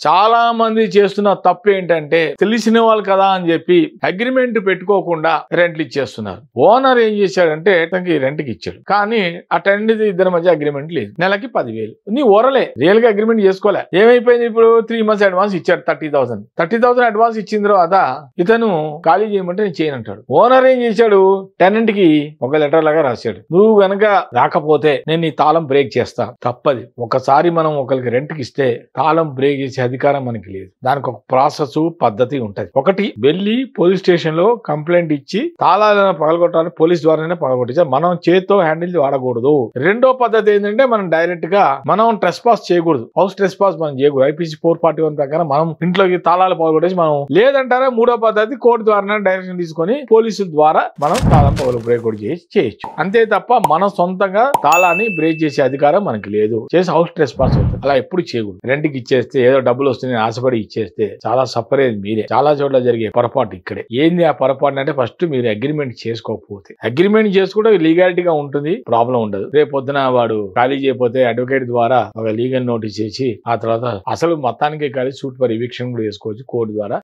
చాలా మంది చేస్తున్న తప్పు ఏంటంటే తెలిసిన వాళ్ళు కదా అని చెప్పి అగ్రిమెంట్ పెట్టుకోకుండా రెంట్లు ఇచ్చేస్తున్నారు. ఓనర్ ఏం చేశాడంటే తనకి రెంట్కి ఇచ్చాడు, కానీ ఆ టెంట్ ఇద్దరి మధ్య అగ్రిమెంట్ లేదు. నెలకి 10,000 నీ ఓరలే, రియల్ గా అగ్రిమెంట్ చేసుకోలే. ఏమైపోయింది, ఇప్పుడు 3 months అడ్వాన్స్ ఇచ్చాడు 30,000 అడ్వాన్స్ ఇచ్చిన తర్వాత ఇతను ఖాళీ చేయమంటే నేను చేయనంటాడు. ఓనర్ ఏం చేశాడు, టెనెంట్ కి ఒక లెటర్ లాగా రాశాడు, నువ్వు గనక రాకపోతే నేను నీ తాళం బ్రేక్ చేస్తా. తప్పది. ఒకసారి మనం ఒకరికి రెంట్కి ఇస్తే తాళం బ్రేక్ చేసే అధికారం మనకి లేదు. దానికి ఒక ప్రాసెస్ పద్ధతి ఉంటది. ఒకటి, వెళ్ళి పోలీస్ స్టేషన్ లో కంప్లైంట్ ఇచ్చి తాళాలను పగలగొట్టాలని పోలీస్ ద్వారానే పగలగొట్టించాలి. మనం చేత్తో హ్యాండిల్ వాడకూడదు. రెండో పద్ధతి ఏంటంటే మనం డైరెక్ట్ గా మనం ట్రెస్ పాస్ చేయకూడదు. హౌస్ ట్రెస్ పాస్ మనం చేయకూడదు. IPC 441 ప్రకారం మనం ఇంట్లోకి తాళాలు పగలగొట్టేసి మనం లేదంటారా మూడో పద్ధతి కోర్టు ద్వారా డైరెక్షన్ తీసుకొని పోలీసుల ద్వారా మనం తాళం బ్రేక్ చేయొచ్చు. అంతే తప్ప మనం సొంతంగా తాళాన్ని బ్రేక్ చేసే అధికారం మనకి లేదు. చేసి హౌస్ ట్రెస్ పాస్ అవుతుంది. అలా ఎప్పుడు చేయకూడదు. రెంట్కి ఇచ్చేస్తే ఏదో డబ్బులు వస్తుంది ఆశపడి ఇచ్చేస్తే చాలా సఫర్ అయ్యేది మీరే. చాలా చోట్ల జరిగే పొరపాటు ఇక్కడే. ఏంది ఆ పొరపాటు అంటే, ఫస్ట్ మీరు అగ్రిమెంట్ చేసుకోకపోతే, అగ్రిమెంట్ చేసుకుంటే లీగాలిటీగా ఉంటుంది, ప్రాబ్లం ఉండదు. రేపు పొద్దున వాడు ఖాళీ చేయకపోతే అడ్వకేట్ ద్వారా ఒక లీగల్ నోటీస్ చేసి ఆ తర్వాత అసలు మొత్తానికి కలిసి సూట్ ఫర్ ఎవిక్షన్ కూడా వేసుకోవచ్చు కోర్టు ద్వారా.